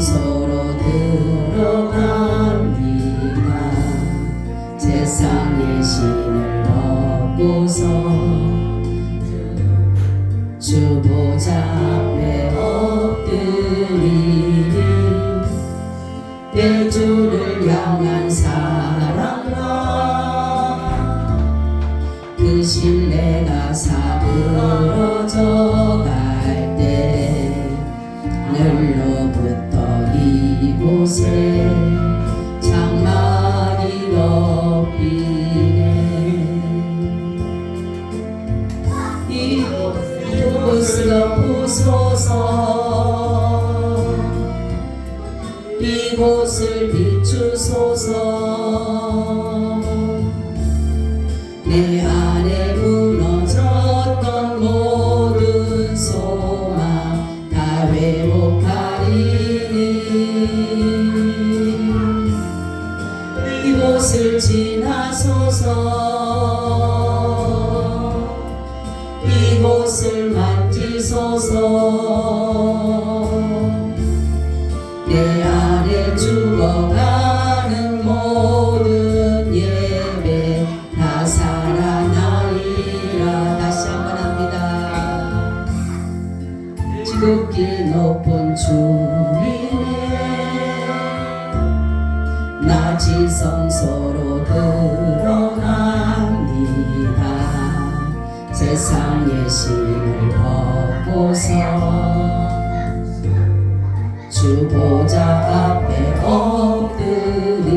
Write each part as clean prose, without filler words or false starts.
성소로 들어갑니다. 세상의 신을 벗고서 주 보좌 앞에 엎드리니 내 주를 향한 사랑과 그 신뢰가 사그러져 갈 때 하늘로부터 이곳에 장막이 덮이네. 이곳을 덮으소서, 이곳을 비추소서. 내 안에 무너졌던 모든 소망 다 회복하리니 이곳을 지나소서, 이곳을 만지소서. 내 안에 죽어가는 모든 예배 다 살아나리라. 다시 한번 합니다. 지극히 높은 주님의 낮이 성소로 드러납니다. 세상의 신을 벗고서 주 보좌 앞에 엎드리니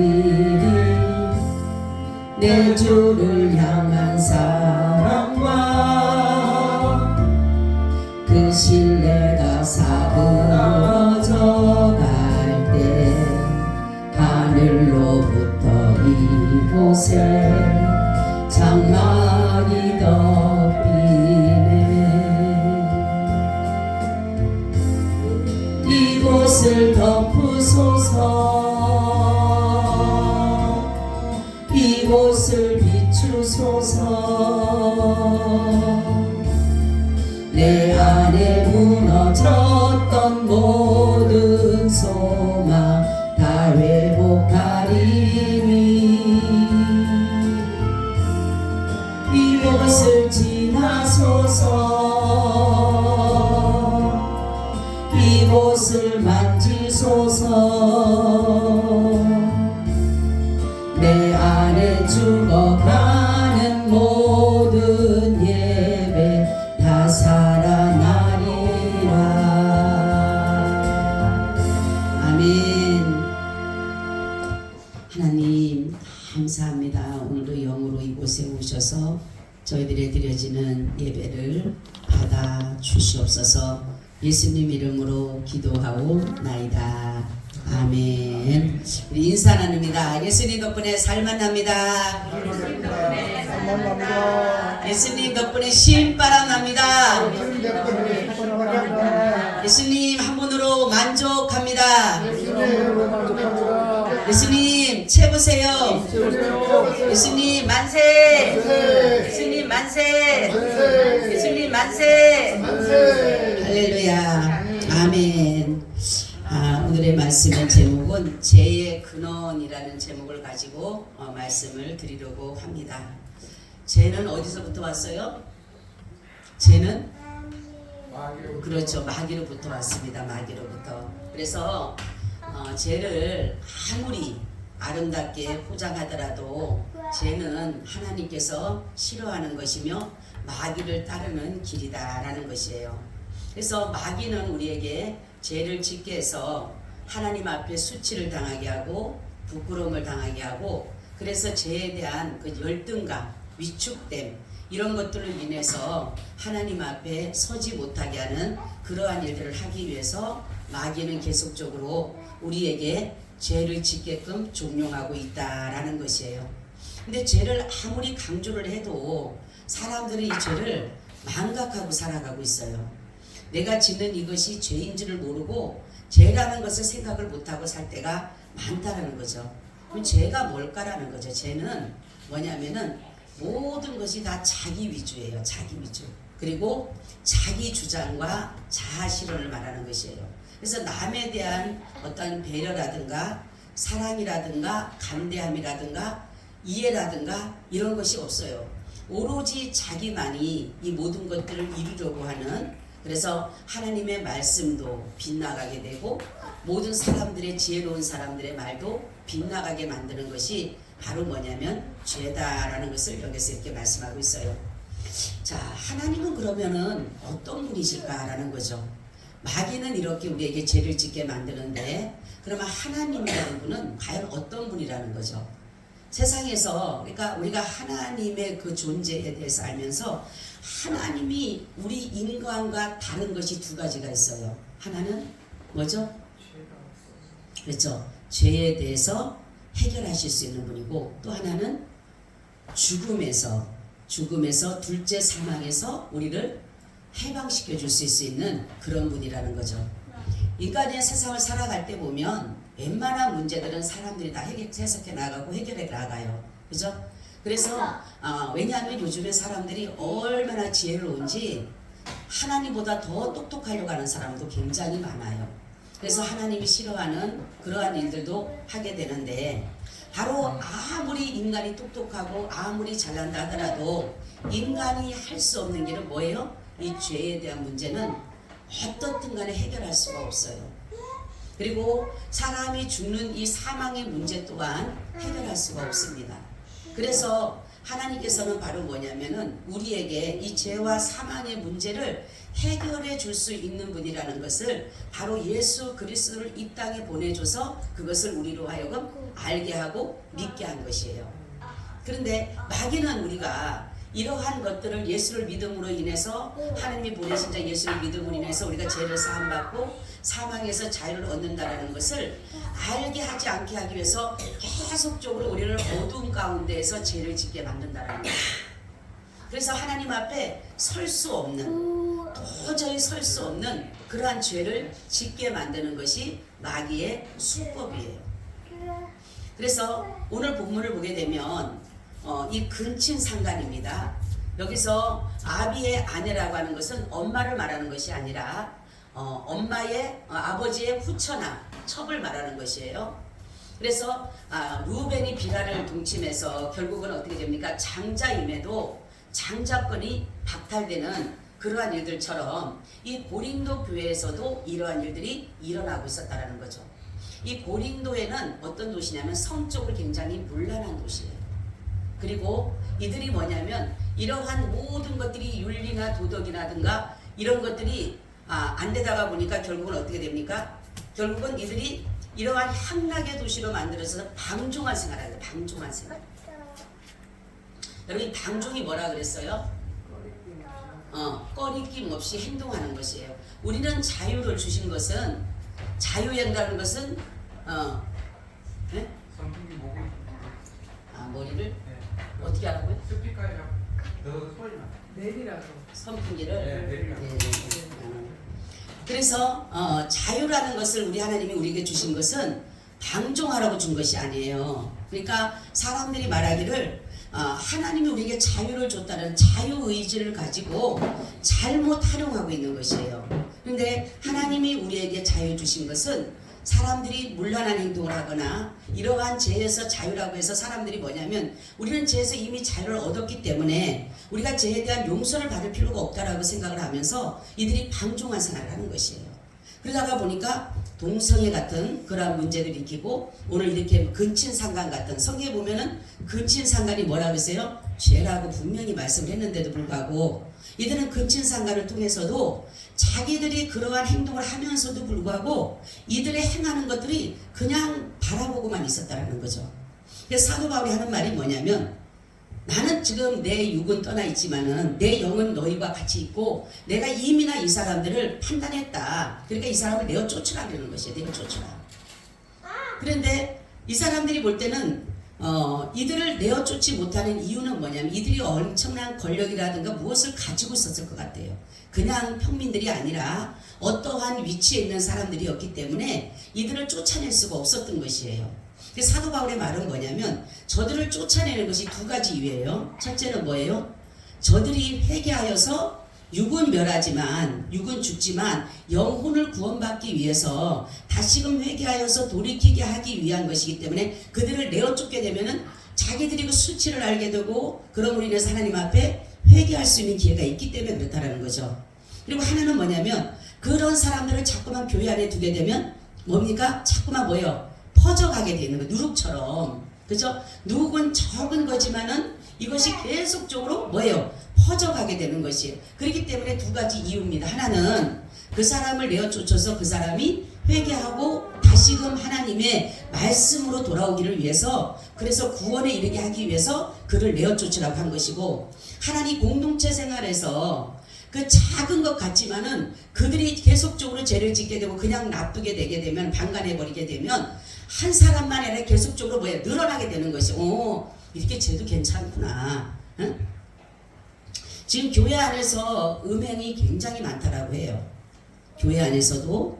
내 주를 향한 사랑과 그 신뢰가 사그러져 갈 때 하늘로부터 이곳에 장막이 덮이네. 이곳을 덮으소서, 이곳을 비추소서. 내 안에 무너졌던 모든 소망 다 회복하리니 이곳을 지나소서, 이곳을 만지소서. 내 안에 죽어가는 모든 예배 다 살아나리라. 아멘. 하나님 감사합니다. 오늘도 영으로 이곳에 오셔서 저희들의 드려지는 예배를 받아 주시옵소서. 예수님 이름으로 기도하오나이다. 아멘. 우리 인사 나눕니다. 예수님 덕분에 살만납니다. 예수님 덕분에 신바람 납니다. 예수님 한 분으로 만족합니다. 예수님 채우세요. 예수님 만세. 예수님 만세. 예수님 만세. 할렐루야. 아멘. 오늘의 말씀의 제목은 죄의 근원이라는 제목을 가지고 말씀을 드리려고 합니다. 죄는 어디서부터 왔어요? 죄는 그렇죠, 마귀로부터 왔습니다. 마귀로부터. 그래서 죄를 아무리 아름답게 포장하더라도 죄는 하나님께서 싫어하는 것이며 마귀를 따르는 길이다라는 것이에요. 그래서 마귀는 우리에게 죄를 짓게 해서 하나님 앞에 수치를 당하게 하고 부끄러움을 당하게 하고, 그래서 죄에 대한 그 열등감, 위축됨 이런 것들로 인해서 하나님 앞에 서지 못하게 하는 그러한 일들을 하기 위해서 마귀는 계속적으로 우리에게 죄를 짓게끔 종용하고 있다라는 것이에요. 근데 죄를 아무리 강조를 해도 사람들은 이 죄를 망각하고 살아가고 있어요. 내가 짓는 이것이 죄인 줄을 모르고 죄라는 것을 생각을 못하고 살 때가 많다라는 거죠. 그럼 죄가 뭘까라는 거죠. 죄는 뭐냐면은 모든 것이 다 자기 위주예요. 자기 위주. 그리고 자기 주장과 자아 실현을 말하는 것이에요. 그래서 남에 대한 어떤 배려라든가 사랑이라든가 감대함이라든가 이해라든가 이런 것이 없어요. 오로지 자기만이 이 모든 것들을 이루려고 하는, 그래서 하나님의 말씀도 빗나가게 되고 모든 사람들의 지혜로운 사람들의 말도 빗나가게 만드는 것이 바로 뭐냐면 죄다라는 것을 여기서 이렇게 말씀하고 있어요. 자, 하나님은 그러면은 어떤 분이실까라는 거죠. 마귀는 이렇게 우리에게 죄를 짓게 만드는데 그러면 하나님이라는 분은 과연 어떤 분이라는 거죠. 세상에서, 그러니까 우리가 하나님의 그 존재에 대해서 알면서 하나님이 우리 인간과 다른 것이 두 가지가 있어요. 하나는 뭐죠? 그렇죠. 죄에 대해서 해결하실 수 있는 분이고, 또 하나는 죽음에서 둘째 사망에서 우리를 해방시켜 줄 수 있는 그런 분이라는 거죠. 인간의 세상을 살아갈 때 보면 웬만한 문제들은 사람들이 다 해석해 나가고 해결해 나가요. 그죠? 그래서 왜냐하면 요즘에 사람들이 얼마나 지혜로운지 하나님보다 더 똑똑하려고 하는 사람도 굉장히 많아요. 그래서 하나님이 싫어하는 그러한 일들도 하게 되는데, 바로 아무리 인간이 똑똑하고 아무리 잘난다 하더라도 인간이 할 수 없는 길은 뭐예요? 이 죄에 대한 문제는 어떻든 간에 해결할 수가 없어요. 그리고 사람이 죽는 이 사망의 문제 또한 해결할 수가 없습니다. 그래서 하나님께서는 바로 뭐냐면은 우리에게 이 죄와 사망의 문제를 해결해 줄 수 있는 분이라는 것을 바로 예수 그리스도를 이 땅에 보내줘서 그것을 우리로 하여금 알게 하고 믿게 한 것이에요. 그런데 마귀는 우리가 이러한 것들을 예수를 믿음으로 인해서, 하나님이 보내신 자 예수를 믿음으로 인해서 우리가 죄를 사함받고 사망에서 자유를 얻는다는 것을 알게 하지 않게 하기 위해서 계속적으로 우리를 어두운 가운데에서 죄를 짓게 만든다는 거예요. 그래서 하나님 앞에 설 수 없는, 도저히 설 수 없는 그러한 죄를 짓게 만드는 것이 마귀의 수법이에요. 그래서 오늘 본문을 보게 되면 이 근친상간입니다. 여기서 아비의 아내라고 하는 것은 엄마를 말하는 것이 아니라 엄마의 아버지의 후처나 첩을 말하는 것이에요. 그래서 루벤이 비라를 동침해서 결국은 어떻게 됩니까? 장자임에도 장자권이 박탈되는 그러한 일들처럼 이 고린도 교회에서도 이러한 일들이 일어나고 있었다는 거죠. 이 고린도에는 어떤 도시냐면 성적으로 굉장히 문란한 도시예요. 그리고 이들이 뭐냐면 이러한 모든 것들이 윤리나 도덕이라든가 이런 것들이 안 되다가 보니까 결국은 어떻게 됩니까? 결국은 이들이 이러한 향락의 도시로 만들어서 방종한 생활을 해요. 방종한 생활. 여러분, 이 방종이 뭐라 그랬어요? 꺼리낌 없이 행동하는 것이에요. 우리는 자유를 주신 것은, 자유한다는 것은 네? 선풍기 목을 머리를 네. 어떻게 하라고요? 스피커에 넣어서 소리 나. 내리라고. 선풍기를. 네, 내리라고. 그래서 자유라는 것을 우리 하나님이 우리에게 주신 것은 방종하라고 준 것이 아니에요. 그러니까 사람들이 말하기를 하나님이 우리에게 자유를 줬다는 자유의지를 가지고 잘못 활용하고 있는 것이에요. 그런데 하나님이 우리에게 자유 주신 것은 사람들이 문란한 행동을 하거나 이러한 죄에서 자유라고 해서 사람들이 뭐냐면 우리는 죄에서 이미 자유를 얻었기 때문에 우리가 죄에 대한 용서를 받을 필요가 없다라고 생각을 하면서 이들이 방종한 생활을 하는 것이에요. 그러다가 보니까 동성애 같은 그러한 문제를 일으키고 오늘 이렇게 근친상간 같은, 성경에 보면은 근친상간이 뭐라 그랬어요? 죄라고 분명히 말씀을 했는데도 불구하고 이들은 근친상간을 통해서도 자기들이 그러한 행동을 하면서도 불구하고 이들의 행하는 것들이 그냥 바라보고만 있었다는 거죠. 그래서 사도 바울이 하는 말이 뭐냐면, 나는 지금 내 육은 떠나 있지만은 내 영은 너희와 같이 있고 내가 이미나 이 사람들을 판단했다. 그러니까 이 사람을 내어 쫓으라 그러는 것이에요. 내어 쫓으라. 그런데 이 사람들이 볼 때는 이들을 내어 쫓지 못하는 이유는 뭐냐면 이들이 엄청난 권력이라든가 무엇을 가지고 있었을 것 같아요. 그냥 평민들이 아니라 어떠한 위치에 있는 사람들이었기 때문에 이들을 쫓아낼 수가 없었던 것이에요. 사도 바울의 말은 뭐냐면 저들을 쫓아내는 것이 두 가지 이유예요. 첫째는 뭐예요? 저들이 회개하여서 육은 멸하지만 육은 죽지만 영혼을 구원받기 위해서 다시금 회개하여서 돌이키게 하기 위한 것이기 때문에 그들을 내어 쫓게 되면은 자기들이 그 수치를 알게 되고 그럼으로 인해서 하나님 앞에 회개할 수 있는 기회가 있기 때문에 그렇다라는 거죠. 그리고 하나는 뭐냐면 그런 사람들을 자꾸만 교회 안에 두게 되면 뭡니까? 자꾸만 뭐예요? 퍼져가게 되는 거예요. 누룩처럼. 그죠? 누룩은 적은 거지만은 이것이 계속적으로 뭐예요? 퍼져가게 되는 것이에요. 그렇기 때문에 두 가지 이유입니다. 하나는 그 사람을 내어 쫓아서 그 사람이 회개하고 다시금 하나님의 말씀으로 돌아오기를 위해서, 그래서 구원에 이르게 하기 위해서 그를 내어 쫓으라고 한 것이고, 하나님 공동체 생활에서 그 작은 것 같지만은 그들이 계속적으로 죄를 짓게 되고 그냥 놔두게 되게 되면, 방관해버리게 되면 한 사람만 아니라 계속적으로 뭐야? 늘어나게 되는 것이, 이렇게 죄도 괜찮구나. 응? 지금 교회 안에서 음행이 굉장히 많다라고 해요. 교회 안에서도.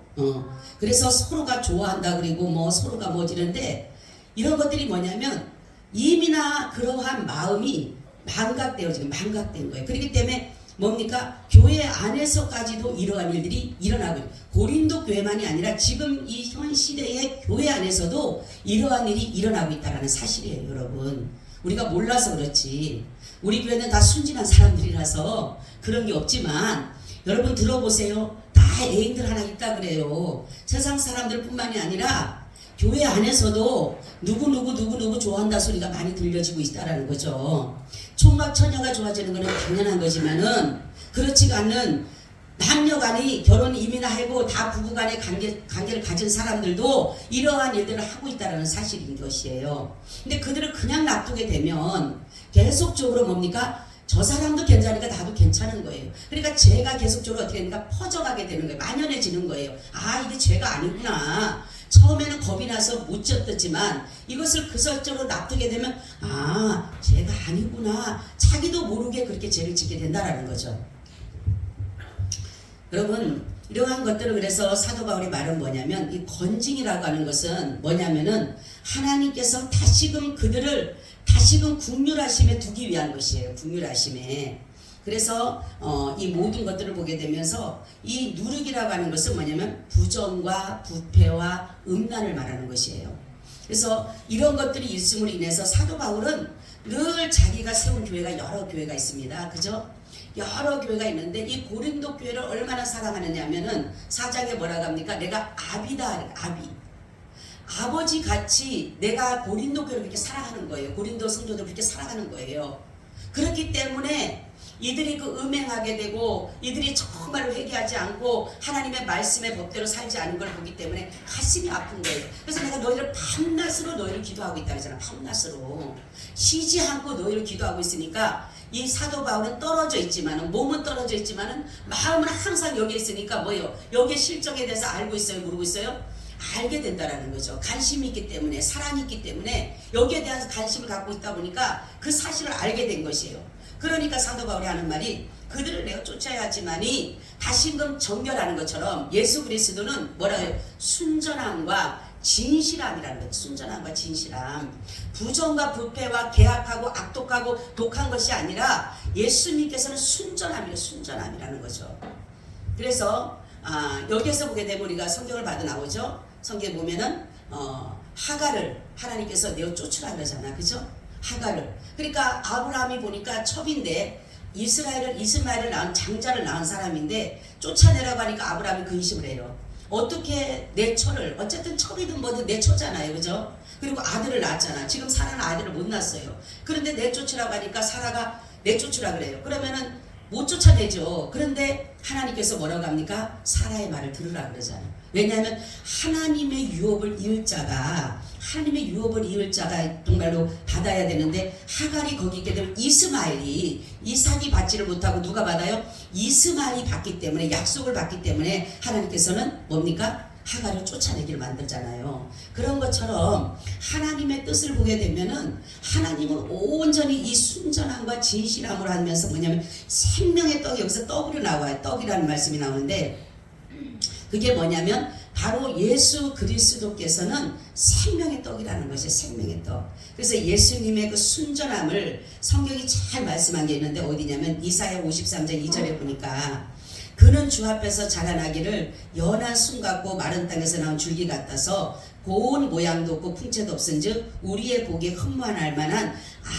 그래서 서로가 좋아한다 그리고 뭐 서로가 이런데, 이런 것들이 뭐냐면 이미나 그러한 마음이 망각된 거예요. 그렇기 때문에 뭡니까? 교회 안에서까지도 이러한 일들이 일어나고 있어요. 고린도 교회만이 아니라 지금 이 현 시대의 교회 안에서도 이러한 일이 일어나고 있다는 사실이에요, 여러분. 우리가 몰라서 그렇지. 우리 교회는 다 순진한 사람들이라서 그런 게 없지만, 여러분 들어보세요. 다 애인들 하나 있다 그래요. 세상 사람들 뿐만이 아니라 교회 안에서도 누구 좋아한다 소리가 많이 들려지고 있다라는 거죠. 총각 처녀가 좋아지는 것은 당연한 거지만은 그렇지가 않는 남녀간이 결혼 이미나 하고 다 부부간의 관계를 가진 사람들도 이러한 일들을 하고 있다는 사실인 것이에요. 근데 그들을 그냥 놔두게 되면 계속적으로 뭡니까? 저 사람도 괜찮으니까 나도 괜찮은 거예요. 그러니까 죄가 계속적으로 어떻게 되니까 퍼져가게 되는 거예요. 만연해지는 거예요. 아, 이게 죄가 아니구나. 처음에는 겁이 나서 못 졌지만 이것을 그설적으로 놔두게 되면 아, 죄가 아니구나. 자기도 모르게 그렇게 죄를 짓게 된다라는 거죠. 여러분, 이러한 것들을 그래서 사도 바울의 말은 뭐냐면, 이 건징이라고 하는 것은 뭐냐면은 하나님께서 다시금 그들을 다시금 국률하심에 두기 위한 것이에요. 국률하심에. 그래서 이 모든 것들을 보게 되면서 이 누룩이라고 하는 것은 뭐냐면 부정과 부패와 음란을 말하는 것이에요. 그래서 이런 것들이 있음으로 인해서 사도 바울은 늘 자기가 세운 교회가 여러 교회가 있습니다. 그죠? 여러 교회가 있는데 이 고린도 교회를 얼마나 사랑하느냐 하면은 4장에 뭐라고 합니까? 내가 아비다, 아비. 아버지 같이 내가 고린도 교회를 그렇게 사랑하는 거예요. 고린도 성도들 그렇게 사랑하는 거예요. 그렇기 때문에 이들이 그 음행하게 되고 이들이 정말 회개하지 않고 하나님의 말씀의 법대로 살지 않은 걸 보기 때문에 가슴이 아픈 거예요. 그래서 내가 너희를 밤낮으로 너희를 기도하고 있다 그러잖아. 밤낮으로 쉬지 않고 너희를 기도하고 있으니까 이 사도 바울은 떨어져 있지만은, 몸은 떨어져 있지만은 마음은 항상 여기에 있으니까 뭐예요? 여기에 실정에 대해서 알고 있어요? 모르고 있어요? 알게 된다라는 거죠. 관심이 있기 때문에, 사랑이 있기 때문에 여기에 대한 관심을 갖고 있다 보니까 그 사실을 알게 된 것이에요. 그러니까 사도 바울이 하는 말이 그들을 내가 쫓아야 하지만이 다시금 정결하는 것처럼 예수 그리스도는 뭐라 해요? 순전함과 진실함이라는 거죠. 순전함과 진실함. 부정과 부패와 계약하고 악독하고 독한 것이 아니라 예수님께서는 순전함이라는 거죠. 그래서 여기에서 보게 되면 우리가 성경을 봐도 나오죠. 성경에 보면은 하갈을 하나님께서 내어 쫓으라 그러잖아. 그죠? 하갈을. 그러니까 아브라함이 보니까 첩인데 이스마엘을 낳은 장자를 낳은 사람인데 쫓아내라고 하니까 아브라함이 근심을 해요. 어떻게 내 처를, 어쨌든 첩이든 뭐든 내 처잖아요. 그죠? 그리고 아들을 낳았잖아. 지금 사라는 아들을 못 낳았어요. 그런데 내쫓으라고 하니까 사라가 내쫓으라 그래요. 그러면은 못 쫓아내죠. 그런데 하나님께서 뭐라고 합니까? 사라의 말을 들으라 그러잖아요. 왜냐하면 하나님의 유업을 이을 자가 정말로 받아야 되는데, 하갈이 거기 있게 되면 이삭이 받지를 못하고 누가 받아요? 이스마엘이 받기 때문에, 약속을 받기 때문에 하나님께서는 뭡니까? 하갈을 쫓아내기를 만들잖아요. 그런 것처럼 하나님의 뜻을 보게 되면은 하나님은 온전히 이 순전함과 진실함으로 하면서 뭐냐면 생명의 떡이, 여기서 떡으로 나와요. 떡이라는 말씀이 나오는데 그게 뭐냐면 바로 예수 그리스도께서는 생명의 떡이라는 것이 생명의 떡. 그래서 예수님의 그 순전함을 성경이 잘 말씀한 게 있는데 어디냐면 이사야 53장 2절에 보니까 그는 주 앞에서 자라나기를 연한 순 같고 마른 땅에서 나온 줄기 같아서 고운 모양도 없고 풍채도 없은즉 우리의 보기에 흠모할 만한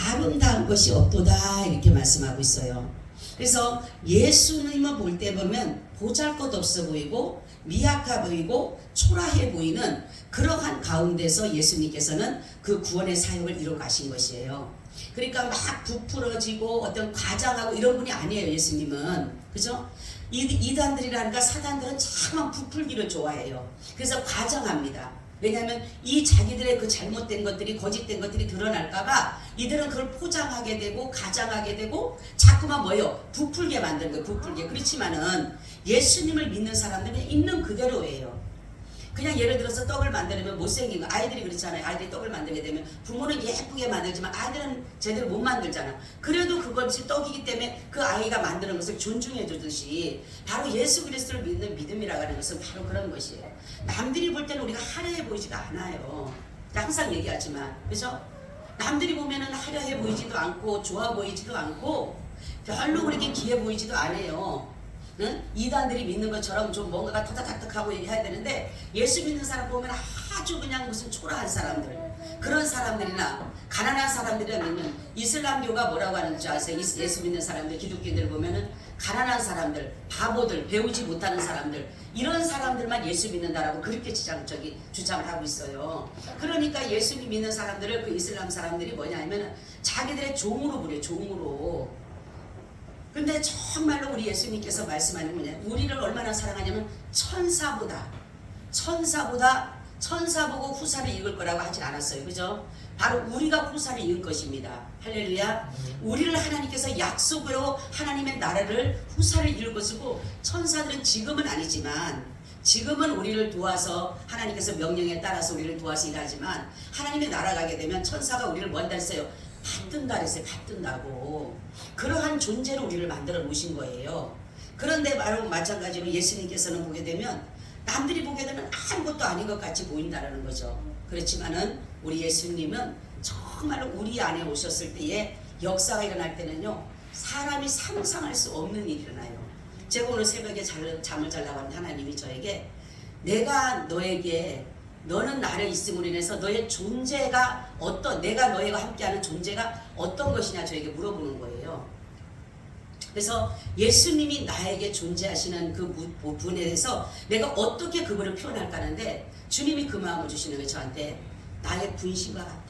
아름다운 것이 없도다 이렇게 말씀하고 있어요. 그래서 예수님을 볼 때 보면 보잘것없어 보이고 미약해 보이고 초라해 보이는 그러한 가운데서 예수님께서는 그 구원의 사역을 이루어 가신 것이에요. 그러니까 막 부풀어지고 어떤 과장하고 이런 분이 아니에요. 예수님은. 그죠? 이단들이라니까 사단들은 참 부풀기를 좋아해요. 그래서 과장합니다. 왜냐하면 이 자기들의 그 잘못된 것들이 거짓된 것들이 드러날까봐 이들은 그걸 포장하게 되고 가장하게 되고 자꾸만 뭐예요? 부풀게 만드는 거예요. 부풀게. 그렇지만은 예수님을 믿는 사람들은 있는 그대로예요. 그냥 예를 들어서 떡을 만들면 못생긴 거 아이들이 그렇잖아요. 아이들이 떡을 만들게 되면 부모는 예쁘게 만들지만 아이들은 제대로 못 만들잖아. 그래도 그것이 떡이기 때문에 그 아이가 만드는 것을 존중해 주듯이 바로 예수 그리스도를 믿는 믿음이라고 하는 것은 바로 그런 것이에요. 남들이 볼 때는 우리가 화려해 보이지가 않아요. 항상 얘기하지만 그죠? 남들이 보면은 화려해 보이지도 않고 좋아 보이지도 않고 별로 그렇게 귀해 보이지도 않아요. 응? 이단들이 믿는 것처럼 좀 뭔가가 타닥타닥하고 얘기해야 되는데 예수 믿는 사람 보면 아주 그냥 무슨 초라한 사람들 그런 사람들이나 가난한 사람들이나 믿는 이슬람교가 뭐라고 하는지 아세요? 예수 믿는 사람들 기독교인들 보면은 가난한 사람들 바보들 배우지 못하는 사람들 이런 사람들만 예수 믿는다라고 그렇게 주장을 하고 있어요. 그러니까 예수님 믿는 사람들을 그 이슬람 사람들이 뭐냐 하면 자기들의 종으로 부려요. 종으로. 근데 정말로 우리 예수님께서 말씀하는 거냐 우리를 얼마나 사랑하냐면 천사 보고 후사를 읽을 거라고 하진 않았어요. 그죠? 바로 우리가 후사를 읽을 것입니다. 할렐루야. 우리를 하나님께서 약속으로 하나님의 나라를 후사를 읽을 것이고 천사들은 지금은 아니지만 지금은 우리를 도와서 하나님께서 명령에 따라서 우리를 도와서 일하지만 하나님의 나라 가게 되면 천사가 우리를 뭐 한다 했어요? 받든다 그랬어요. 받든다고. 그러한 존재로 우리를 만들어 놓으신 거예요. 그런데 바로 마찬가지로 예수님께서는 보게 되면 남들이 보게 되면 아무것도 아닌 것 같이 보인다는 거죠. 그렇지만은 우리 예수님은 정말로 우리 안에 오셨을 때에 역사가 일어날 때는요 사람이 상상할 수 없는 일이 일어나요. 제가 오늘 새벽에 잠을 자려고 하는데 하나님이 저에게 내가 너에게 너는 나를 있음으로 인해서 너의 존재가 내가 너희와 함께하는 존재가 어떤 것이냐 저에게 물어보는 거예요. 그래서 예수님이 나에게 존재하시는 그 분에 대해서 내가 어떻게 그분을 표현할까 하는데 주님이 그 마음을 주시는 거예요. 저한테 나의 분신과 같다.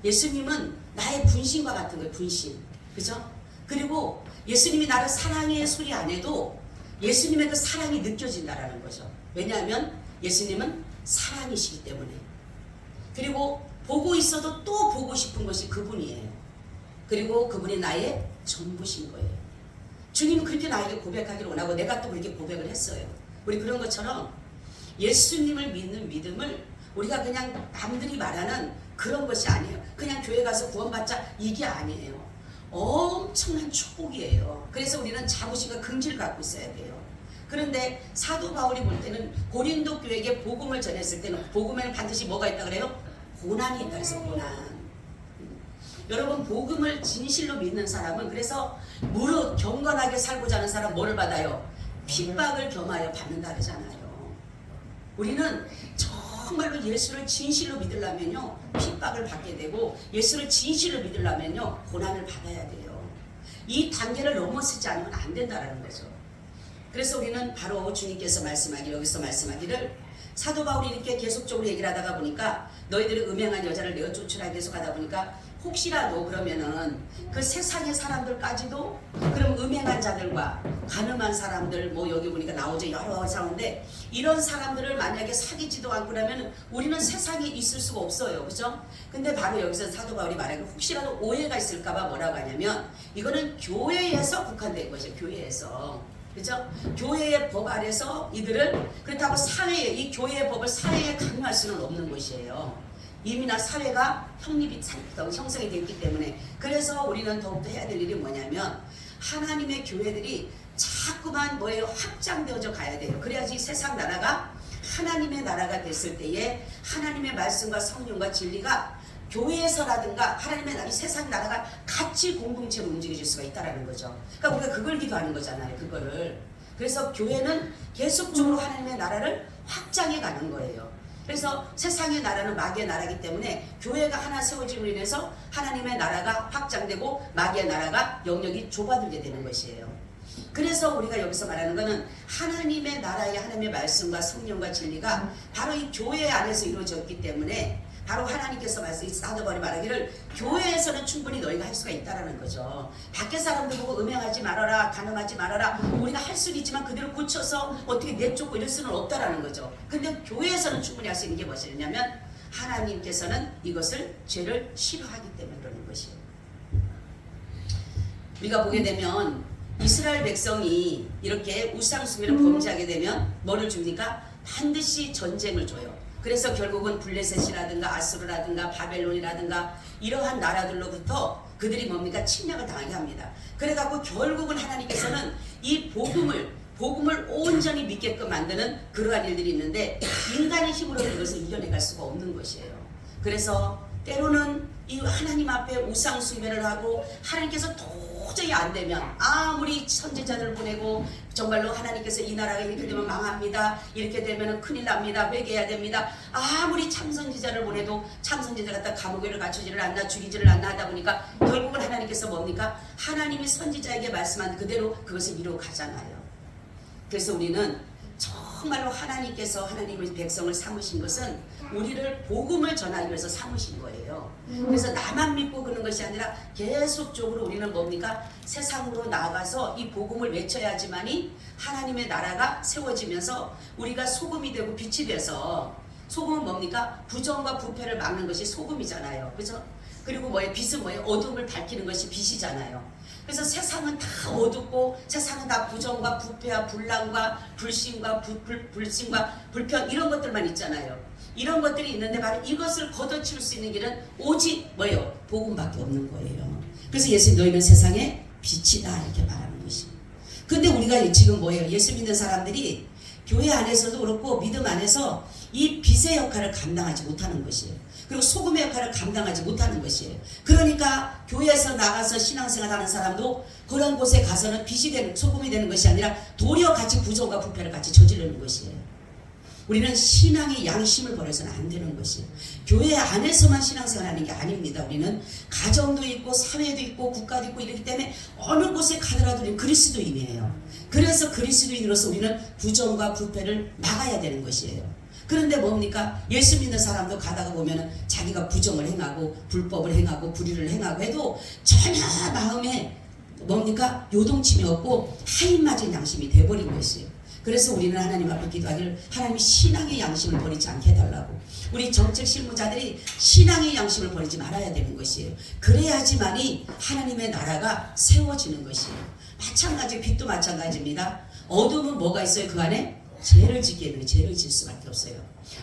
예수님은 나의 분신과 같은 거예요. 분신. 그죠? 그리고 예수님이 나를 사랑해 소리 안 해도 예수님의 그 사랑이 느껴진다라는 거죠. 왜냐하면 예수님은 사랑이시기 때문에. 그리고 보고 있어도 또 보고 싶은 것이 그분이에요. 그리고 그분이 나의 전부신 거예요. 주님은 그렇게 나에게 고백하기를 원하고 내가 또 그렇게 고백을 했어요. 우리 그런 것처럼 예수님을 믿는 믿음을 우리가 그냥 남들이 말하는 그런 것이 아니에요. 그냥 교회 가서 구원받자 이게 아니에요. 엄청난 축복이에요. 그래서 우리는 자부심과 긍지를 갖고 있어야 돼요. 그런데 사도 바울이 볼 때는 고린도 교회에게 복음을 전했을 때는 복음에는 반드시 뭐가 있다 그래요? 고난이 있다 그래서 고난. 여러분 복음을 진실로 믿는 사람은 그래서 무릇 경건하게 살고자 하는 사람 뭐를 받아요? 핍박을 겸하여 받는다 그러잖아요. 우리는 정말로 예수를 진실로 믿으려면요 핍박을 받게 되고 예수를 진실로 믿으려면요 고난을 받아야 돼요. 이 단계를 넘어서지 않으면 안 된다는 거죠. 그래서 우리는 바로 주님께서 여기서 말씀하기를 사도 바울이 이렇게 계속적으로 얘기를 하다가 보니까 너희들이 음행한 여자를 내어 쫓으라 계속 하다 보니까 혹시라도 그러면은 그 세상의 사람들까지도 그럼 음행한 자들과 가늠한 사람들 뭐 여기 보니까 나오죠 여러 사람인데 이런 사람들을 만약에 사귀지도 않고 그러면 우리는 세상에 있을 수가 없어요. 그죠? 근데 바로 여기서 사도 바울이 말하기를 혹시라도 오해가 있을까봐 뭐라고 하냐면 이거는 교회에서 국한된 것이에요. 교회에서. 그죠? 교회의 법 아래서 이들을 그렇다고 사회에 이 교회의 법을 사회에 강요할 수는 없는 것이에요. 이미나 사회가 형성이 됐기 때문에 그래서 우리는 더욱더 해야 될 일이 뭐냐면 하나님의 교회들이 자꾸만 뭐예요? 확장되어져 가야 돼요. 그래야지 세상 나라가 하나님의 나라가 됐을 때에 하나님의 말씀과 성령과 진리가 교회에서라든가 하나님의 나라, 세상 나라가 같이 공동체로 움직여질 수가 있다는 거죠. 그러니까 우리가 그걸 기도하는 거잖아요. 그거를. 그래서 교회는 계속적으로 하나님의 나라를 확장해 가는 거예요. 그래서 세상의 나라는 마귀의 나라이기 때문에 교회가 하나 세워짐으로 인해서 하나님의 나라가 확장되고 마귀의 나라가 영역이 좁아들게 되는 것이에요. 그래서 우리가 여기서 말하는 것은 하나님의 나라의 하나님의 말씀과 성령과 진리가 바로 이 교회 안에서 이루어졌기 때문에 바로 하나님께서 사도바울이 말하기를 교회에서는 충분히 너희가 할 수가 있다라는 거죠. 밖에 사람들 보고 음행하지 말아라, 간음하지 말아라, 우리가 할 수는 있지만 그대로 고쳐서 어떻게 내쫓고 이럴 수는 없다라는 거죠. 근데 교회에서는 충분히 할 수 있는 게 무엇이냐면 하나님께서는 이것을 죄를 싫어하기 때문에 그러는 것이에요. 우리가 보게 되면 이스라엘 백성이 이렇게 우상숭배를 범죄하게 되면 뭐를 줍니까? 반드시 전쟁을 줘요. 그래서 결국은 블레셋이라든가 아수르라든가 바벨론이라든가 이러한 나라들로부터 그들이 뭡니까? 침략을 당하게 합니다. 그래갖고 결국은 하나님께서는 이 복음을 온전히 믿게끔 만드는 그러한 일들이 있는데 인간의 힘으로는 이것을 이겨내갈 수가 없는 것이에요. 그래서 때로는 이 하나님 앞에 우상 숭배를 하고 하나님께서 도저히 안 되면 아무리 선지자들을 보내고 정말로 하나님께서 이 나라가 이렇게 되면 망합니다, 이렇게 되면 큰일 납니다, 회개해야 됩니다, 아무리 참선지자를 보내도 참선지자 갖다 감옥에를 갇히지를 않나 죽이지를 않나 하다 보니까 결국은 하나님께서 뭡니까? 하나님이 선지자에게 말씀한 그대로 그것을 이루어 가잖아요. 그래서 우리는 정말로 하나님께서 하나님의 백성을 삼으신 것은 우리를 복음을 전하기 위해서 삼으신 거예요. 그래서 나만 믿고 그런 것이 아니라 계속적으로 우리는 뭡니까? 세상으로 나가서 이 복음을 외쳐야지만이 하나님의 나라가 세워지면서 우리가 소금이 되고 빛이 돼서, 소금은 뭡니까? 부정과 부패를 막는 것이 소금이잖아요. 그죠? 그리고 뭐예요? 빛은 뭐예요? 어둠을 밝히는 것이 빛이잖아요. 그래서 세상은 다 어둡고 세상은 다 부정과 부패와 분란과 불신과 불신과 불평 이런 것들만 있잖아요. 이런 것들이 있는데 바로 이것을 걷어치울 수 있는 길은 오직 뭐예요? 복음밖에 없는 거예요. 그래서 예수님 너희는 세상의 빛이다 이렇게 말하는 것입니다. 근데 우리가 지금 뭐예요? 예수 믿는 사람들이 교회 안에서도 그렇고 믿음 안에서 이 빛의 역할을 감당하지 못하는 것이에요. 그리고 소금의 역할을 감당하지 못하는 것이에요. 그러니까 교회에서 나가서 신앙생활 하는 사람도 그런 곳에 가서는 빛이 되는, 소금이 되는 것이 아니라 도리어 같이 부정과 부패를 같이 저지르는 것이에요. 우리는 신앙의 양심을 버려서는 안 되는 것이에요. 교회 안에서만 신앙생활하는 게 아닙니다. 우리는 가정도 있고 사회도 있고 국가도 있고 이렇기 때문에 어느 곳에 가더라도 우리는 그리스도인이에요. 그래서 그리스도인으로서 우리는 부정과 부패를 막아야 되는 것이에요. 그런데 뭡니까? 예수 믿는 사람도 가다가 보면은 자기가 부정을 행하고 불법을 행하고 불의를 행하고 해도 전혀 마음에 뭡니까? 요동침이 없고 하인맞은 양심이 돼버린 것이에요. 그래서 우리는 하나님 앞에 기도하기를 하나님이 신앙의 양심을 버리지 않게 해달라고. 우리 정책 실무자들이 신앙의 양심을 버리지 말아야 되는 것이에요. 그래야지만이 하나님의 나라가 세워지는 것이에요. 마찬가지 빛도 마찬가지입니다. 어둠은 뭐가 있어요? 그 안에 죄를 짓게 되면 죄를 질 수밖에 없어요.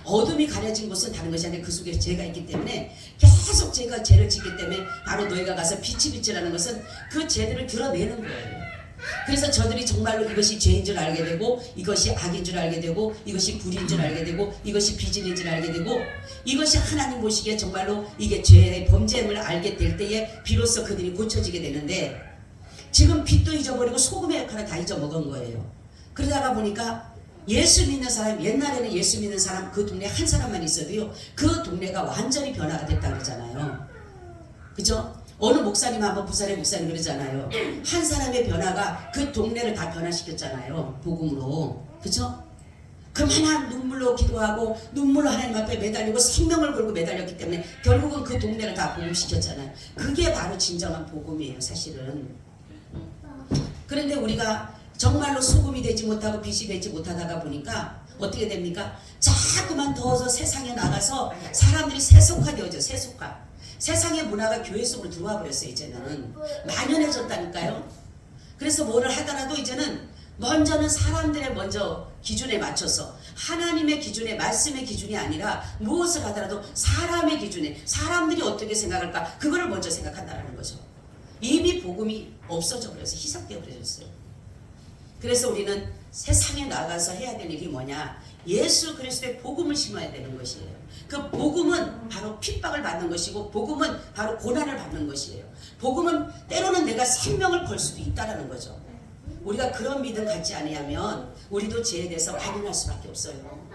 어둠이 가려진 곳은 다른 것이 아니라 그 속에 죄가 있기 때문에 계속 죄가 죄를 짓기 때문에 바로 너희가 가서 빛이라는 것은 그 죄들을 드러내는 거예요. 그래서 저들이 정말로 이것이 죄인 줄 알게 되고 이것이 악인 줄 알게 되고 이것이 불인 줄 알게 되고 이것이 비질인 줄 알게 되고 이것이 하나님 보시기에 정말로 이게 죄의 범죄임을 알게 될 때에 비로소 그들이 고쳐지게 되는데 지금 빛도 잊어버리고 소금의 역할을 다 잊어먹은 거예요. 그러다가 보니까 예수 믿는 사람, 옛날에는 예수 믿는 사람 그 동네에 한 사람만 있어도요 그 동네가 완전히 변화가 됐다 그러잖아요. 그죠? 어느 목사님 한번 부산의 목사님 그러잖아요. 한 사람의 변화가 그 동네를 다 변화시켰잖아요. 복음으로. 그죠? 그만한 눈물로 기도하고 눈물로 하나님 앞에 매달리고 생명을 걸고 매달렸기 때문에 결국은 그 동네를 다 복음시켰잖아요. 그게 바로 진정한 복음이에요 사실은. 그런데 우리가 정말로 소금이 되지 못하고 빛이 되지 못하다가 보니까 어떻게 됩니까? 자꾸만 더워서 세상에 나가서 사람들이 세속화되어져. 세속화. 세상의 문화가 교회 속으로 들어와 버렸어요. 이제는 만연해졌다니까요. 그래서 뭐를 하더라도 이제는 먼저는 사람들의 먼저 기준에 맞춰서 하나님의 기준에 말씀의 기준이 아니라 무엇을 하더라도 사람의 기준에 사람들이 어떻게 생각할까 그거를 먼저 생각한다는 거죠. 이미 복음이 없어져 버려서 희석되어 버렸어요. 그래서 우리는 세상에 나가서 해야 될 일이 뭐냐? 예수 그리스도의 복음을 심어야 되는 것이에요. 그 복음은 바로 핍박을 받는 것이고 복음은 바로 고난을 받는 것이에요. 복음은 때로는 내가 생명을 걸 수도 있다라는 거죠. 우리가 그런 믿음 갖지 않으면 우리도 죄에 대해서 발견할 수밖에 없어요.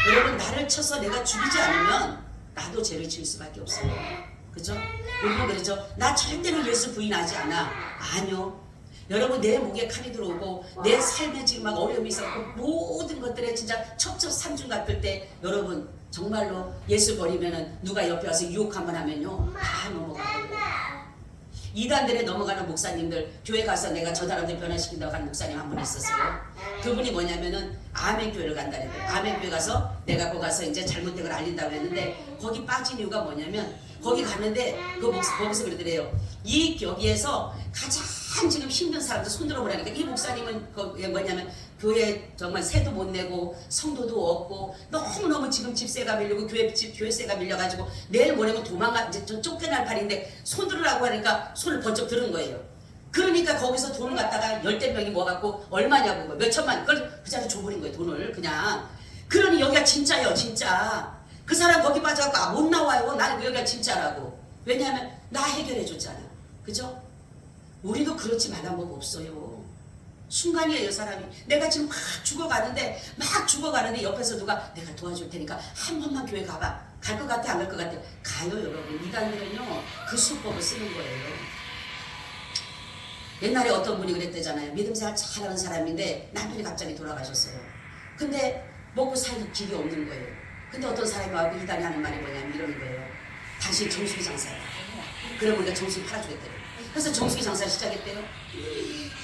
여러분, 나를 쳐서 내가 죽이지 않으면 나도 죄를 지을 수밖에 없어요. 그죠? 우리는 그러죠. 나 절대로 예수 부인하지 않아. 아니요. 여러분, 내 목에 칼이 들어오고 내 삶에 지금 막 어려움이 있었고 모든 것들에 진짜 첩첩산중 같을 때 여러분 정말로 예수 버리면은 누가 옆에 와서 유혹 한번 하면요 다 넘어가고, 이단들에 넘어가는 목사님들, 교회 가서 내가 저 사람들 변화시킨다고 하는 목사님 한 분 있었어요. 그분이 뭐냐면은 아멘교회를 간다는 거예요. 아멘교회 가서 내가 거기 가서 이제 잘못된 걸 알린다고 했는데 거기 빠진 이유가 뭐냐면 거기 갔는데 거기서 그러더래요. 여기에서 가장 지금 힘든 사람들 손들어 보라니까 이 목사님은 뭐냐면 교회 정말 세도 못 내고 성도도 없고 너무너무 지금 집세가 밀리고 교회세가 밀려가지고 내일 모레면 도망가 이제 쫓겨날 판인데 손들으라고 하니까 손을 번쩍 들은 거예요. 그러니까 거기서 돈을 갖다가 10대명이 모아갖고 얼마냐고 몇 천만 그걸 그 자리에 줘버린 거예요. 돈을 그냥. 그러니 여기가 진짜예요. 진짜. 그 사람 거기 빠져갖고 못 나와요. 나는 여기가 진짜라고. 왜냐하면 나 해결해 줬잖아. 그죠? 우리도 그렇지 말란 법 없어요. 순간이에요. 사람이 내가 지금 막 죽어가는데 옆에서 누가 내가 도와줄 테니까 한 번만 교회 가봐. 갈 것 같아 안 갈 것 같아? 가요. 여러분. 이단들은요 그 수법을 쓰는 거예요. 옛날에 어떤 분이 그랬대잖아요. 믿음생활 잘하는 사람인데 남편이 갑자기 돌아가셨어요. 근데 먹고 살 길이 없는 거예요. 근데 어떤 사람이 와고 이단이 하는 말이 뭐냐면 이러는 거예요. 당신 정수기 장사야. 그러고 우리가 정수기 팔아주겠대요. 그래서 정수기 장사를 시작했대요.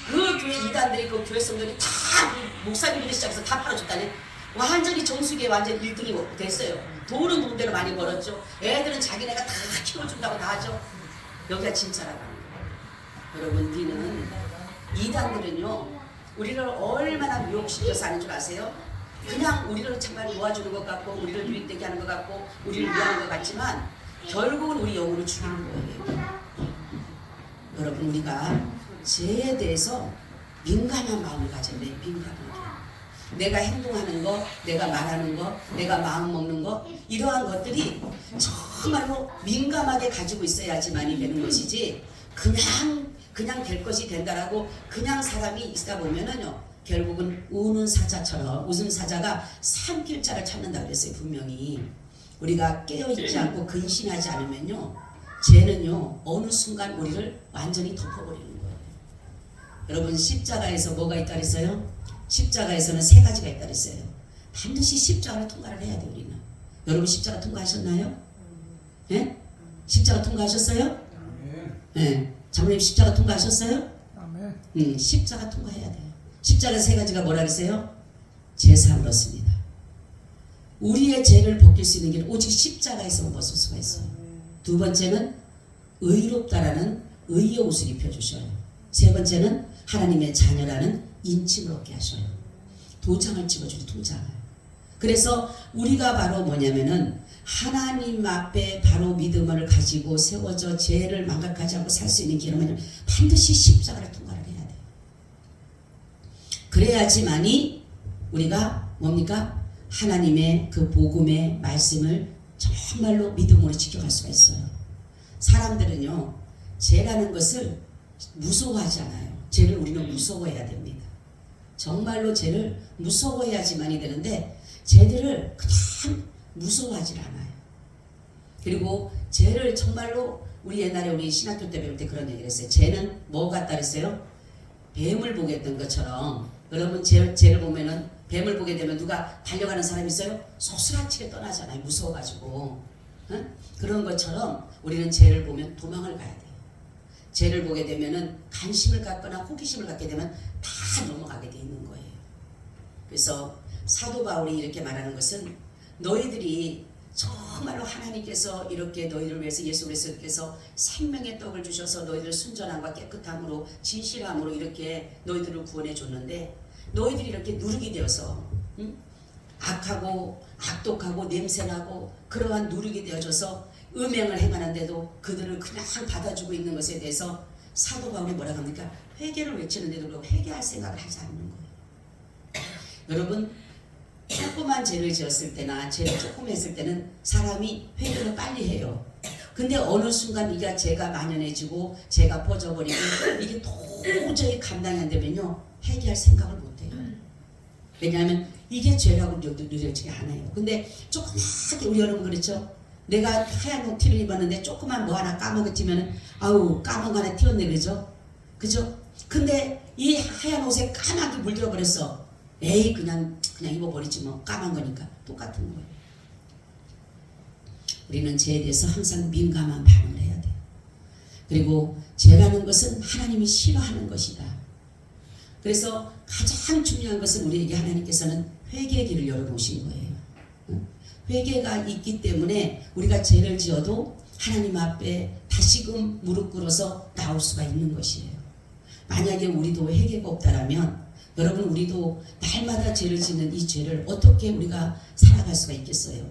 그 교회 이단들이 그 교회 성도들이 다 그 목사님들이 시작해서 다 팔아줬다니 완전히 정수기에 완전 1등이 됐어요. 돈은 돈대로 많이 벌었죠. 애들은 자기네가 다 키워준다고 다 하죠. 여기가 진짜라고 하는 거예요. 여러분, 우리는 이단들은요 우리를 얼마나 유혹시켜서 하는 줄 아세요? 그냥 우리를 정말 도와주는 것 같고 우리를 유익되게 하는 것 같고 우리를 위하는 것 같지만 결국은 우리 영혼을 죽이는 거예요. 여러분, 우리가 죄에 대해서 민감한 마음을 가져야 돼요. 민감하게. 내가 행동하는 거, 내가 말하는 거, 내가 마음 먹는 거, 이러한 것들이 정말로 민감하게 가지고 있어야지만이 되는 것이지 그냥 될 것이 된다라고 그냥 사람이 있다 보면은요 결국은 우는 사자처럼 웃음 사자가 산길자를 찾는다 그랬어요. 분명히 우리가 깨어있지 않고 근신하지 않으면요 죄는요 어느 순간 우리를 완전히 덮어버리는 거예요. 여러분, 십자가에서 뭐가 있다 그랬어요? 십자가에서는 세 가지가 있다 그랬어요. 반드시 십자가를 통과를 해야 돼요. 우리는. 여러분, 십자가 통과하셨나요? 예? 십자가 통과하셨어요? 예. 장모님 십자가 통과하셨어요? 아멘. 십자가 통과해야 돼요. 십자가 세 가지가 뭐라 그랬어요? 제사함을 얻습니다. 우리의 죄를 벗길 수 있는 길은 오직 십자가에서 벗을 수가 있어요. 두 번째는 의롭다라는 의의 옷을 입혀주셔요. 세 번째는 하나님의 자녀라는 인침을 얻게 하셔요. 도장을 찍어주죠. 도장을. 그래서 우리가 바로 뭐냐면은 하나님 앞에 바로 믿음을 가지고 세워져 죄를 망각하지 않고 살 수 있는 길은 뭐냐면 반드시 십자가를 통과를 해야 돼요. 그래야지만이 우리가 뭡니까? 하나님의 그 복음의 말씀을 정말로 믿음으로 지켜갈 수가 있어요. 사람들은요 죄라는 것을 무서워하지 않아요. 죄를 우리는 무서워해야 됩니다. 정말로 죄를 무서워해야지만이 되는데 죄들을 그냥 무서워하지 않아요. 그리고 죄를 정말로 우리 옛날에 우리 신학교 때 배울 때 그런 얘기를 했어요. 죄는 뭐 같다 그랬어요? 뱀을 보게 된 것처럼. 여러분, 죄를 보면은 뱀을 보게 되면 누가 달려가는 사람이 있어요? 소스라치게 떠나잖아요. 무서워가지고. 응? 그런 것처럼 우리는 죄를 보면 도망을 가야 돼요. 죄를 보게 되면은 관심을 갖거나 호기심을 갖게 되면 다 넘어가게 돼 있는 거예요. 그래서 사도 바울이 이렇게 말하는 것은 너희들이 정말로 하나님께서 이렇게 너희를 위해서 예수 그리스도께서 생명의 떡을 주셔서 너희들을 순전함과 깨끗함으로 진실함으로 이렇게 너희들을 구원해 줬는데 너희들이 이렇게 누룩이 되어서 악하고 악독하고 냄새나고 그러한 누룩이 되어져서 음행을 행하는데도 그들을 그냥 받아주고 있는 것에 대해서 사도 바울이 뭐라고 합니까? 회개를 외치는데도 불구하고 회개할 생각을 하지 않는 거예요. 여러분 조그만 죄를 지었을 때나 죄를 조금 했을 때는 사람이 회개를 빨리 해요. 근데 어느 순간 이게 죄가 만연해지고 죄가 퍼져버리고 이게 도저히 감당이 안 되면요 회개할 생각을 못 해요. 왜냐하면 이게 죄라고 느껴지지 않아요. 근데 조그맣게 우리 여러분 그렇죠? 내가 하얀 옷 티를 입었는데 조그만 뭐 하나 까먹어 튀면은 아우 까만 거 하나 튀었네 그죠? 그죠? 근데 이 하얀 옷에 까맣게 물들어 버렸어. 에이 그냥 입어버리지 뭐 까만 거니까 똑같은 거예요. 우리는 죄에 대해서 항상 민감한 반응을 해야 돼요. 그리고 죄라는 것은 하나님이 싫어하는 것이다. 그래서 가장 중요한 것은 우리에게 하나님께서는 회개의 길을 열어놓으신 거예요. 회개가 있기 때문에 우리가 죄를 지어도 하나님 앞에 다시금 무릎 꿇어서 나올 수가 있는 것이에요. 만약에 우리도 회개가 없다라면 여러분 우리도 날마다 죄를 짓는 이 죄를 어떻게 우리가 살아갈 수가 있겠어요?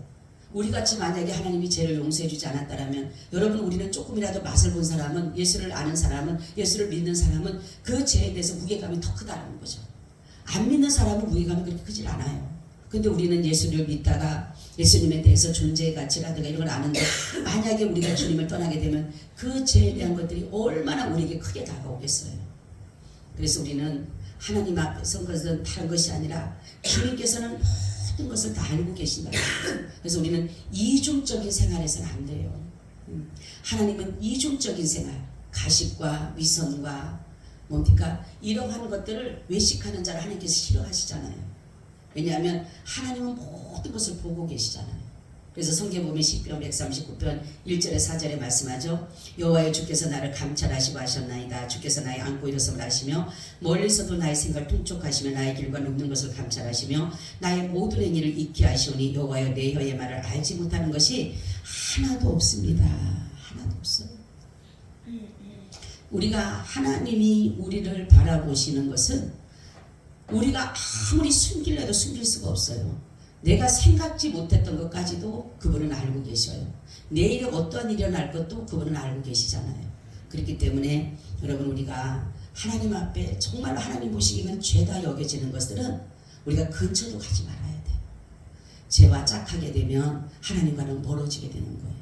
우리같이 만약에 하나님이 죄를 용서해 주지 않았다라면 여러분 우리는 조금이라도 맛을 본 사람은 예수를 아는 사람은 예수를 믿는 사람은 그 죄에 대해서 무게감이 더 크다는 거죠. 안 믿는 사람은 무게감이 그렇게 크질 않아요. 근데 우리는 예수를 믿다가 예수님에 대해서 존재의 가치라든가 이런 걸 아는데 만약에 우리가 주님을 떠나게 되면 그 죄에 대한 것들이 얼마나 우리에게 크게 다가오겠어요. 그래서 우리는 하나님 앞에 선 것은 다른 것이 아니라 주님께서는 모든 것을 다 알고 계신다. 그래서 우리는 이중적인 생활에서는 안 돼요. 하나님은 이중적인 생활, 가십과 위선과 뭡니까? 이러한 것들을 외식하는 자를 하나님께서 싫어하시잖아요. 왜냐하면 하나님은 모든 것을 보고 계시잖아요. 그래서 성경 보면 시편 139편 1절에 4절에 말씀하죠. 여호와여 주께서 나를 감찰하시고 하셨나이다. 주께서 나의 앉고 일어섬을 하시며 멀리서도 나의 생각을 통촉하시며 나의 길과 눕는 것을 감찰하시며 나의 모든 행위를 익히 하시오니 여호와여 내 혀의 말을 알지 못하는 것이 하나도 없습니다. 하나도 없어요. 우리가 하나님이 우리를 바라보시는 것은 우리가 아무리 숨기려도 숨길 수가 없어요. 내가 생각지 못했던 것까지도 그분은 알고 계셔요. 내일에 어떠한 일이 일어날 것도 그분은 알고 계시잖아요. 그렇기 때문에 여러분 우리가 하나님 앞에 정말 하나님 보시기에는 죄다 여겨지는 것들은 우리가 근처도 가지 말아야 돼요. 죄와 짝하게 되면 하나님과는 멀어지게 되는 거예요.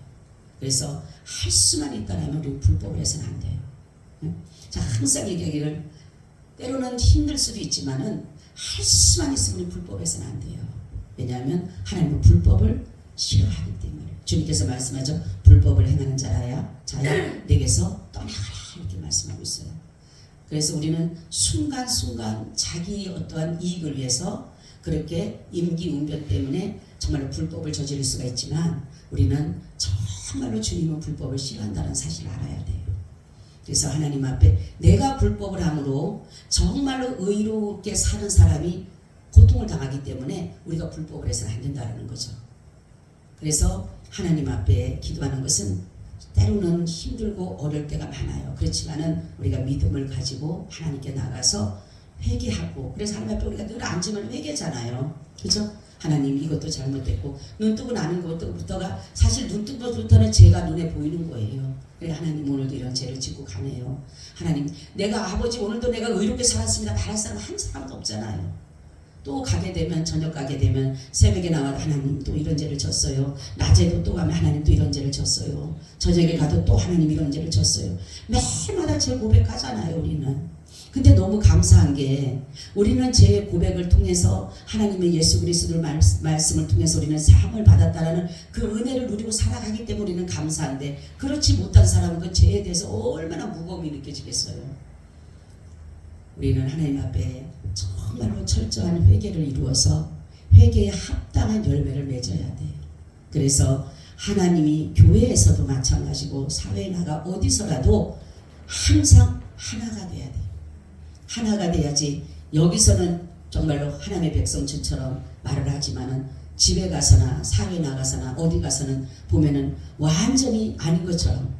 그래서 할 수만 있다면 우리 불법을 해서는 안 돼요. 자, 항상 얘기하기를 때로는 힘들 수도 있지만은 할 수만 있으면 불법에서는 안 돼요. 왜냐하면 하나님은 불법을 싫어하기 때문에 주님께서 말씀하죠. 불법을 행하는 자야 내게서 떠나가라 이렇게 말씀하고 있어요. 그래서 우리는 순간순간 자기 어떠한 이익을 위해서 그렇게 임기응변 때문에 정말로 불법을 저지를 수가 있지만 우리는 정말로 주님은 불법을 싫어한다는 사실을 알아야 돼요. 그래서 하나님 앞에 내가 불법을 함으로 정말로 의롭게 사는 사람이 고통을 당하기 때문에 우리가 불법을 해서는 안 된다는 거죠. 그래서 하나님 앞에 기도하는 것은 때로는 힘들고 어려울 때가 많아요. 그렇지만은 우리가 믿음을 가지고 하나님께 나가서 회개하고 그래서 하나님 앞에 우리가 늘 앉으면 회개잖아요. 그죠? 하나님 이것도 잘못됐고 눈 뜨고 나는 것부터가 사실 눈 뜬 것부터는 죄가 눈에 보이는 거예요. 그래 하나님 오늘도 이런 죄를 짓고 가네요. 하나님 내가 아버지 오늘도 내가 의롭게 살았습니다. 말할 사람 한 사람도 없잖아요. 또 가게 되면 저녁 가게 되면 새벽에 나와도 하나님 또 이런 죄를 졌어요. 낮에도 또 가면 하나님 또 이런 죄를 졌어요. 저녁에 가도 또 하나님 이런 죄를 졌어요. 매일마다 죄 고백하잖아요 우리는. 근데 너무 감사한 게 우리는 제 고백을 통해서 하나님의 예수 그리스도의 말씀을 통해서 우리는 사함을 받았다라는 그 은혜를 누리고 살아가기 때문에 우리는 감사한데 그렇지 못한 사람은 그 죄에 대해서 얼마나 무거움이 느껴지겠어요. 우리는 하나님 앞에 정말로 철저한 회개를 이루어서 회개에 합당한 열매를 맺어야 돼요. 그래서 하나님이 교회에서도 마찬가지고 사회에 나가 어디서라도 항상 하나가 돼야 돼요. 하나가 돼야지 여기서는 정말로 하나님의 백성처럼 말을 하지만은 집에 가서나 사회에 나가서나 어디 가서는 보면은 완전히 아닌 것처럼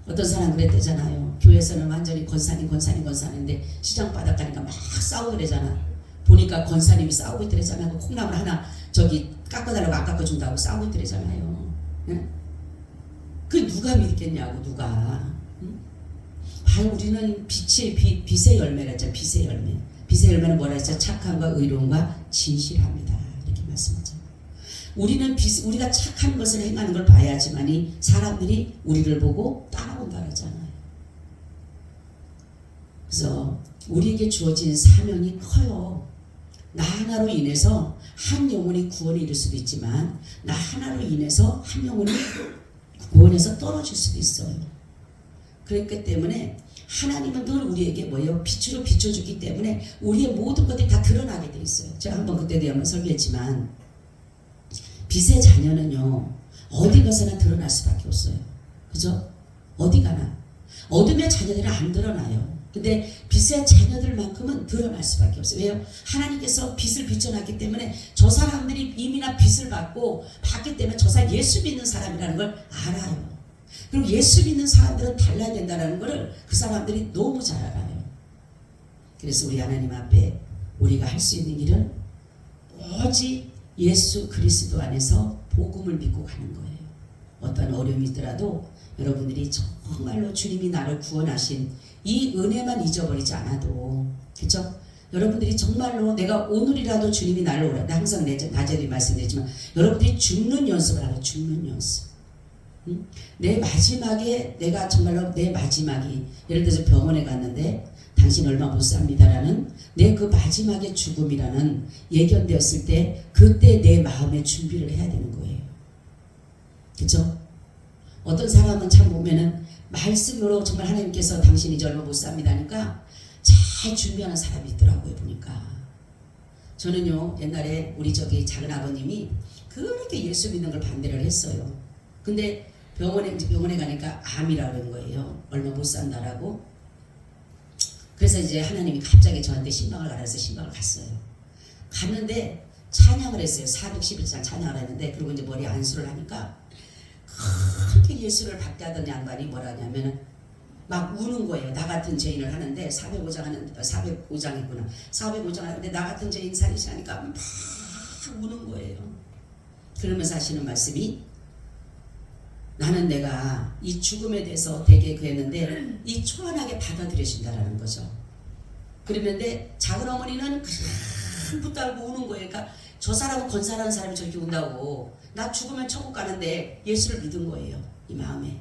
어떤 사람 그랬대잖아요. 교회에서는 완전히 권사인데 시장 바닥 가니까 막 싸우고 그러잖아. 보니까 권사님이 싸우고 있더래잖아요. 콩나물 하나 저기 깎아달라고 안 깎아준다고 싸우고 있더래잖아요. 응? 그 누가 믿겠냐고 누가. 응? 우리는 빛의 열매라 했잖아. 빛의 열매. 빛의 열매는 뭐라 했죠? 착함과 의로움과 진실함이다. 이렇게 말씀하잖아요. 우리가 착한 것을 행하는 걸 봐야지만이 사람들이 우리를 보고 따라온다 그러잖아요. 그래서 우리에게 주어진 사명이 커요. 나 하나로 인해서 한 영혼이 구원에 이를 수도 있지만 나 하나로 인해서 한 영혼이 구원에서 떨어질 수도 있어요. 그렇기 때문에 하나님은 늘 우리에게 뭐예요? 빛으로 비춰주기 때문에 우리의 모든 것들이 다 드러나게 돼 있어요. 제가 한번 그때도 한번 설교했지만 빛의 자녀는요 어디 가서나 드러날 수밖에 없어요. 그죠? 어디 가나 어둠의 자녀들은 안 드러나요. 근데 빛의 자녀들만큼은 드러날 수밖에 없어요. 왜요? 하나님께서 빛을 비춰놨기 때문에 저 사람들이 이미나 빛을 받기 때문에 저 사람 예수 믿는 사람이라는 걸 알아요. 그리고 예수 믿는 사람들은 달라야 된다는 것을 그 사람들이 너무 잘 알아요. 그래서 우리 하나님 앞에 우리가 할 수 있는 일은 오직 예수 그리스도 안에서 복음을 믿고 가는 거예요. 어떤 어려움이 있더라도 여러분들이 정말로 주님이 나를 구원하신 이 은혜만 잊어버리지 않아도, 그렇죠? 여러분들이 정말로 내가 오늘이라도 주님이 나를 오라. 항상 낮에도 말씀드리지만 여러분들이 죽는 연습을 하라. 죽는 연습. 응? 내 마지막에 내가 정말로 내 마지막이 예를 들어서 병원에 갔는데 당신 얼마 못 삽니다라는 내 그 마지막의 죽음이라는 예견되었을 때 그때 내 마음의 준비를 해야 되는 거예요. 그렇죠? 어떤 사람은 참 보면은 말씀으로 정말 하나님께서 당신이 이제 얼마 못 삽니다니까 잘 준비하는 사람이 있더라고요. 보니까 저는요 옛날에 우리 저기 작은 아버님이 그렇게 예수 믿는 걸 반대를 했어요. 근데 병원에 가니까 암이라고 그런 거예요. 얼마 못 산다라고. 그래서 이제 하나님이 갑자기 저한테 신방을 가라서 신방을 갔어요. 갔는데 찬양을 했어요. 411장 찬양을 했는데 그리고 이제 머리에 안수를 하니까 그렇게 예수를 박대하던 양반이 뭐라냐면은 막 우는 거예요. 나 같은 죄인을 하는데 405장 하는데 405장이구나. 405장 하는데 나 같은 죄인 살리시라니까 막 우는 거예요. 그러면서 하시는 말씀이 나는 내가 이 죽음에 대해서 되게 그랬는데 이 초안하게 받아들여진다라는 거죠. 그랬는데 작은 어머니는 큰 붙들고 우는 거예요. 그러니까 저 사람은 건사라는 사람이 저렇게 운다고 나 죽으면 천국 가는데 예수를 믿은 거예요. 이 마음에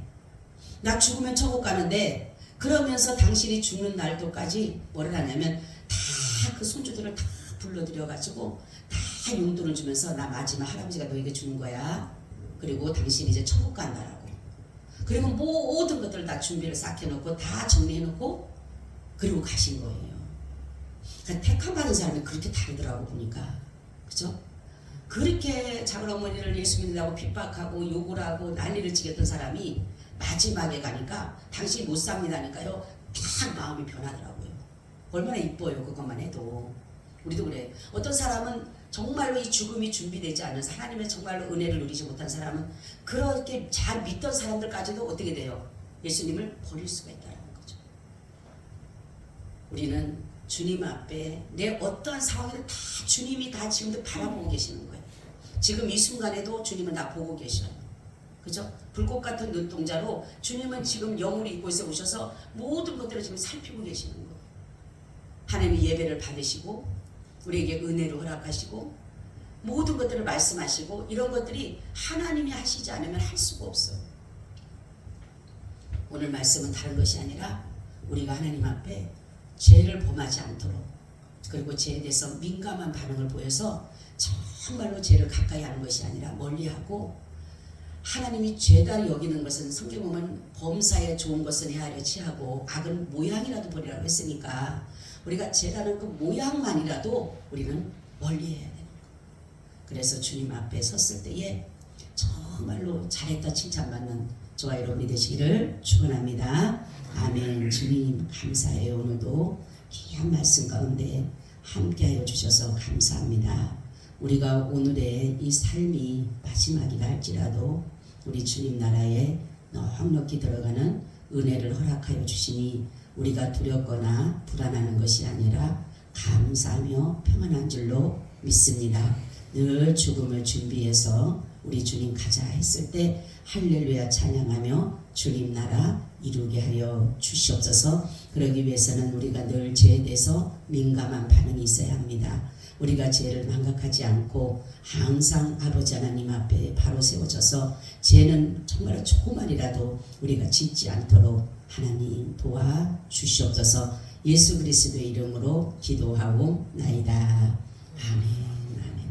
나 죽으면 천국 가는데 그러면서 당신이 죽는 날도까지 뭐를 하냐면 다 그 손주들을 다 불러들여 가지고 다 용돈을 주면서 나 마지막 할아버지가 너에게 주는 거야. 그리고 당신이 이제 천국 간다라고. 그리고 모든 것들을 다 준비를 싹 해놓고 다 정리해놓고 그리고 가신 거예요. 그러니까 택함 받은 사람이 그렇게 다르더라고 보니까. 그죠? 그렇게 작은 어머니를 예수 믿는다고 핍박하고 욕을 하고 난리를 치겠던 사람이 마지막에 가니까 당신이 못 삽니다니까요. 딱 마음이 변하더라고요. 얼마나 이뻐요. 그것만 해도. 우리도 그래. 어떤 사람은 정말로 이 죽음이 준비되지 않아서 하나님의 정말로 은혜를 누리지 못한 사람은 그렇게 잘 믿던 사람들까지도 어떻게 돼요? 예수님을 버릴 수가 있다는 거죠. 우리는 주님 앞에 내 어떠한 상황을 다 주님이 다 지금도 바라보고 계시는 거예요. 지금 이 순간에도 주님은 나 보고 계셔요. 그죠? 불꽃 같은 눈동자로 주님은 지금 영으로 이곳에 오셔서 모든 것들을 지금 살피고 계시는 거예요. 하나님의 예배를 받으시고 우리에게 은혜를 허락하시고 모든 것들을 말씀하시고 이런 것들이 하나님이 하시지 않으면 할 수가 없어요. 오늘 말씀은 다른 것이 아니라 우리가 하나님 앞에 죄를 범하지 않도록 그리고 죄에 대해서 민감한 반응을 보여서 정말로 죄를 가까이 하는 것이 아니라 멀리하고 하나님이 죄다 여기는 것은 성경 보면 범사에 좋은 것은 헤아려 취하고 악은 모양이라도 버리라고 했으니까 우리가 죄라는 그 모양만이라도 우리는 멀리해야 되는 거예요. 그래서 주님 앞에 섰을 때에 정말로 잘했다 칭찬받는 저와 여러분이 되시기를 축원합니다. 아멘. 주님 감사해요. 오늘도 귀한 말씀 가운데 함께하여 주셔서 감사합니다. 우리가 오늘의 이 삶이 마지막이라 할지라도 우리 주님 나라에 넉넉히 들어가는 은혜를 허락하여 주시니 우리가 두렵거나 불안하는 것이 아니라 감사하며 평안한 줄로 믿습니다. 늘 죽음을 준비해서 우리 주님 가자 했을 때 할렐루야 찬양하며 주님 나라 이루게 하여 주시옵소서. 그러기 위해서는 우리가 늘 죄에 대해서 민감한 반응이 있어야 합니다. 우리가 죄를 망각하지 않고 항상 아버지 하나님 앞에 바로 세워져서 죄는 정말 조그만이라도 우리가 짓지 않도록 하나님 도와 주시옵소서. 예수 그리스도의 이름으로 기도하고 나이다. 아멘. 아멘.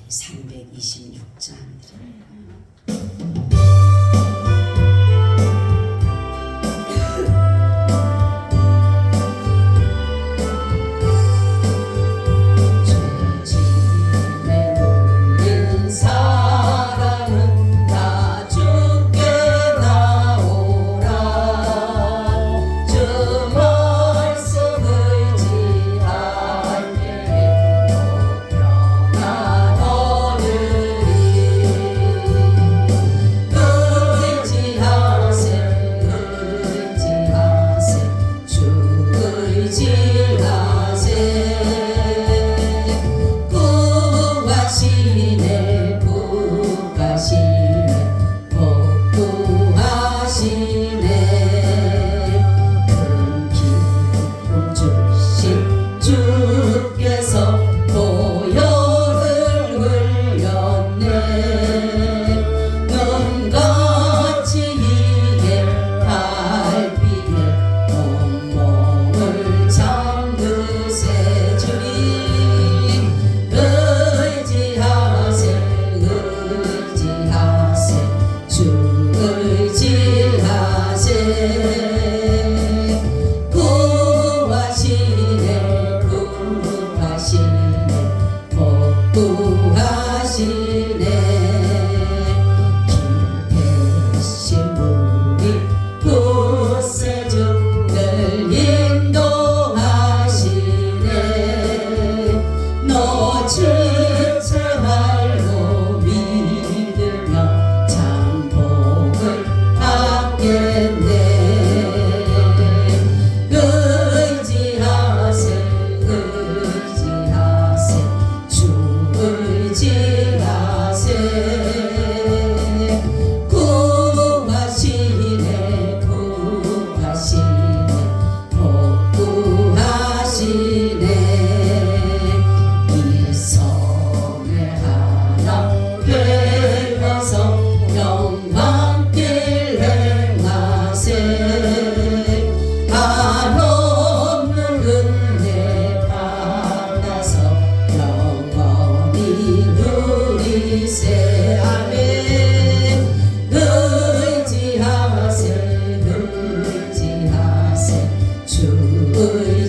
326장.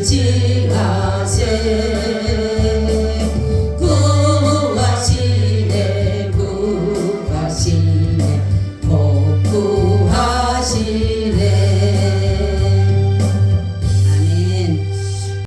의지하세